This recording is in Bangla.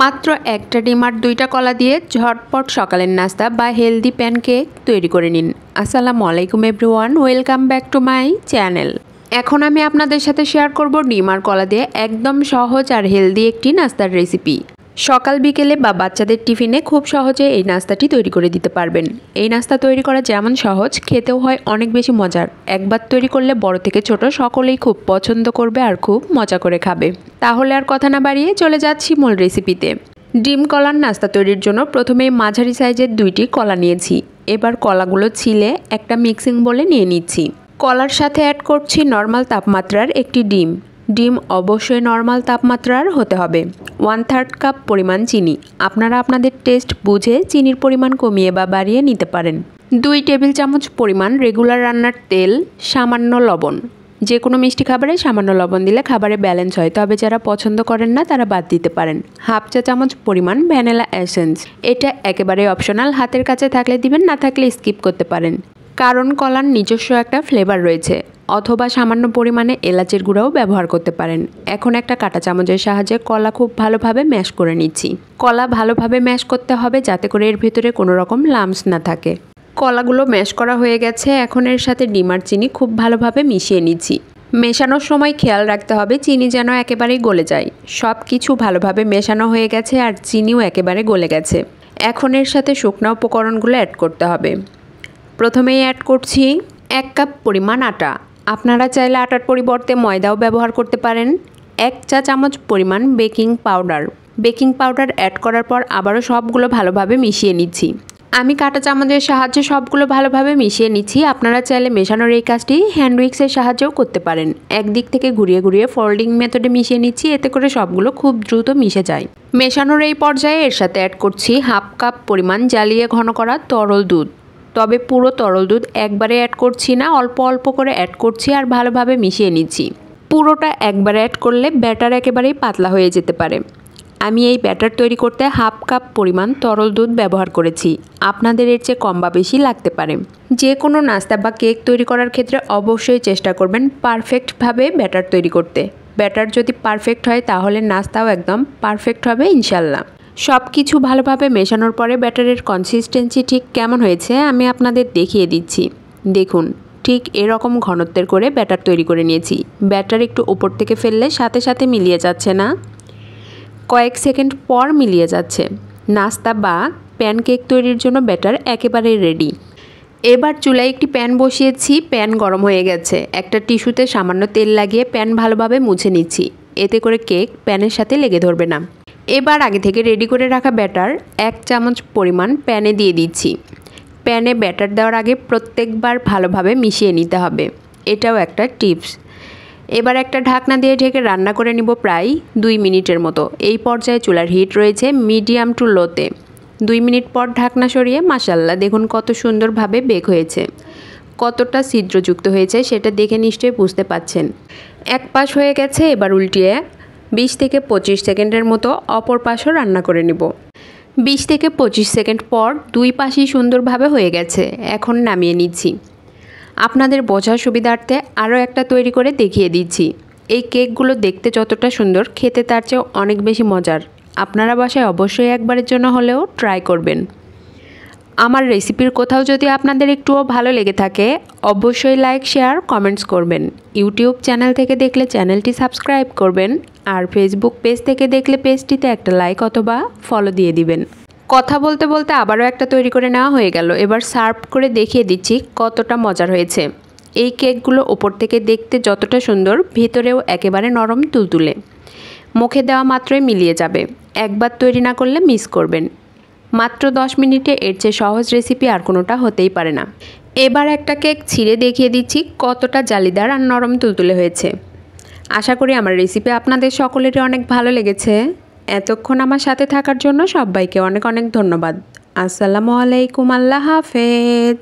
মাত্র একটা ডিম আর 2টা কলা দিয়ে ঝটপট সকালের নাস্তা বা হেলদি প্যানকেক তৈরি করে নিন। আসসালামু আলাইকুম everyone, welcome back to my channel. এখন আমি আপনাদের সাথে শেয়ার করব ডিম আর কলা দিয়ে একদম সহজ আর হেলদি একটি নাস্তার রেসিপি। সকাল বিকেলে বা বাচ্চাদের টিফিনে খুব সহজে এই নাস্তাটি তৈরি করে দিতে পারবেন। এই নাস্তা তৈরি করা যেমন সহজ, খেতেও হয় অনেক বেশি মজার। একবার তৈরি করলে বড় থেকে ছোট সকলেই খুব পছন্দ করবে আর খুব মজা করে খাবে। তাহলে আর কথা না বাড়িয়ে চলে যাচ্ছি মূল রেসিপিতে। ডিম কলার নাস্তা তৈরির জন্য প্রথমে মাঝারি সাইজের 2টি কলা নিয়েছি। এবার কলাগুলো ছিলে একটা মিক্সিং বোলে নিয়ে নিচ্ছি। কলার সাথে অ্যাড করছি নর্মাল তাপমাত্রার একটি ডিম। ডিম অবশ্যই নর্মাল তাপমাত্রার হতে হবে। 1/3 কাপ পরিমাণ চিনি। আপনারা আপনাদের টেস্ট বুঝে চিনির পরিমাণ কমিয়ে বা বাড়িয়ে নিতে পারেন। 2 টেবিল চামচ পরিমাণ রেগুলার রান্নার তেল, সামান্য লবণ। যে কোনো মিষ্টি খাবারে সামান্য লবণ দিলে খাবারে ব্যালেন্স হয়, তবে যারা পছন্দ করেন না তারা বাদ দিতে পারেন। 1/2 চা চামচ পরিমাণ ভ্যানিলা এসেন্স। এটা একেবারে অপশনাল, হাতের কাছে থাকলে দিবেন, না থাকলে স্কিপ করতে পারেন, কারণ কলার নিজস্ব একটা ফ্লেভার রয়েছে। অথবা সামান্য পরিমাণে এলাচের গুঁড়াও ব্যবহার করতে পারেন। এখন একটা কাঁটা চামচের সাহায্যে কলা খুব ভালোভাবে ম্যাশ করে নিচ্ছি। কলা ভালোভাবে ম্যাশ করতে হবে যাতে করে এর ভিতরে কোনো রকম লাম্পস না থাকে। কলাগুলো ম্যাশ করা হয়ে গেছে। এখন এর সাথে ডিম আর চিনি খুব ভালোভাবে মিশিয়ে নিচ্ছি। মেশানোর সময় খেয়াল রাখতে হবে চিনি যেন একেবারেই গলে যায়। সব কিছু ভালোভাবে মেশানো হয়ে গেছে আর চিনিও একেবারে গলে গেছে। এখন এর সাথে শুকনো উপকরণগুলো অ্যাড করতে হবে। প্রথমেই অ্যাড করছি 1 কাপ পরিমাণ আটা। আপনারা চাইলে আটার পরিবর্তে ময়দাও ব্যবহার করতে পারেন। 1 চা চামচ পরিমাণ baking powder. Baking powder add করার পর আবারও সবগুলো ভালোভাবে মিশিয়ে নিচ্ছি। আমি কাঁটা চামচের সাহায্যে সবগুলো ভালোভাবে মিশিয়ে নিচ্ছি। আপনারা চাইলে মেশানোর এই কাজটি হ্যান্ড উইক্সের সাহায্যেও করতে পারেন। একদিক থেকে ঘুরিয়ে ঘুরিয়ে ফোল্ডিং মেথডে মিশিয়ে নিচ্ছি, এতে করে সবগুলো খুব দ্রুত মিশে যায়। মেশানোর এই পর্যায়ে এর সাথে অ্যাড করছি 1/2 কাপ পরিমাণ জ্বালিয়ে ঘন করা তরল দুধ। তবে পুরো তরল দুধ একবারে অ্যাড করছি না, অল্প অল্প করে অ্যাড করছি আর ভালোভাবে মিশিয়ে নিচ্ছি। পুরোটা একবারে অ্যাড করলে ব্যাটার একেবারেই পাতলা হয়ে যেতে পারে। আমি এই ব্যাটার তৈরি করতে 1/2 কাপ পরিমাণ তরল দুধ ব্যবহার করেছি। আপনাদের এর চেয়ে কম বা বেশি লাগতে পারে। যে কোনো নাস্তা বা কেক তৈরি করার ক্ষেত্রে অবশ্যই চেষ্টা করবেন পারফেক্টভাবে ব্যাটার তৈরি করতে। ব্যাটার যদি পারফেক্ট হয় তাহলে নাস্তাও একদম পারফেক্ট হবে ইনশাল্লাহ। সব কিছু ভালোভাবে মেশানোর পরে ব্যাটারের কনসিস্টেন্সি ঠিক কেমন হয়েছে আমি আপনাদের দেখিয়ে দিচ্ছি। দেখুন, ঠিক এরকম ঘনত্বের করে ব্যাটার তৈরি করে নিয়েছি। ব্যাটার একটু উপর থেকে ফেললে সাথে সাথে মিলিয়ে যাচ্ছে না, কয়েক সেকেন্ড পর মিলিয়ে যাচ্ছে। নাস্তা বা প্যানকেক তৈরির জন্য ব্যাটার একেবারে রেডি। এবার চুলায় একটি প্যান বসিয়েছি। প্যান গরম হয়ে গেছে। একটা টিস্যুতে সামান্য তেল লাগিয়ে প্যান ভালোভাবে মুছে নিচ্ছি, এতে করে কেক প্যানের সাথে লেগে ধরবে না। এবার আগে থেকে রেডি করে রাখা ব্যাটার 1 চামচ পরিমাণ প্যানে দিয়ে দিচ্ছি। প্যানে ব্যাটার দেওয়ার আগে প্রত্যেকবার ভালোভাবে মিশিয়ে নিতে হবে, এটাও একটা টিপস। এবার একটা ঢাকনা দিয়ে ঢেকে রান্না করে নিব প্রায় 2 মিনিটের মতো। এই পর্যায়ে চুলার হিট রয়েছে মিডিয়াম টু লোতে। 2 মিনিট পর ঢাকনা সরিয়ে মাশাআল্লাহ, দেখুন কত সুন্দরভাবে বেক হয়েছে, কতটা ছিদ্রযুক্ত হয়েছে সেটা দেখে নিশ্চয়ই বুঝতে পাচ্ছেন। এক পাশ হয়ে গেছে, এবার উল্টিয়ে 20 থেকে 25 সেকেন্ডের মতো অপর পাশও রান্না করে নিব। 20 থেকে 25 সেকেন্ড পর 2 পাশই সুন্দরভাবে হয়ে গেছে। এখন নামিয়ে নিচ্ছি। আপনাদের বোঝার সুবিধার্থে আরও একটা তৈরি করে দেখিয়ে দিচ্ছি। এই কেকগুলো দেখতে যতটা সুন্দর, খেতে তার চেয়েও অনেক বেশি মজার। আপনারা বাসায় অবশ্যই একবারের জন্য হলেও ট্রাই করবেন। আমার রেসিপির কোথাও যদি আপনাদের একটুও ভালো লেগে থাকে অবশ্যই লাইক, শেয়ার, কমেন্টস করবেন। ইউটিউব চ্যানেল থেকে দেখলে চ্যানেলটি সাবস্ক্রাইব করবেন, আর ফেসবুক পেজ থেকে দেখলে পেজটিতে একটা লাইক অথবা ফলো দিয়ে দিবেন। কথা বলতে বলতে আবারও একটা তৈরি করে নেওয়া হয়ে গেল। এবার সার্ভ করে দেখিয়ে দিচ্ছি কতটা মজার হয়েছে। এই কেকগুলো ওপর থেকে দেখতে যতটা সুন্দর, ভিতরেও একেবারে নরম তুলতুলে, মুখে দেওয়া মাত্রই মিলিয়ে যাবে। একবার তৈরি না করলে মিস করবেন। মাত্র 10 মিনিটে এর চেয়ে সহজ রেসিপি আর কোনোটা হতেই পারে না। এবার একটা কেক ছিঁড়ে দেখিয়ে দিচ্ছি কতটা জালিদার আর নরম তুলতুলে হয়েছে। আশা করি আমার রেসিপি আপনাদের সকলেরই অনেক ভালো লেগেছে। এতক্ষণ আমার সাথে থাকার জন্য সবাইকে অনেক অনেক ধন্যবাদ। আসসালামু আলাইকুম, আল্লাহ হাফেজ।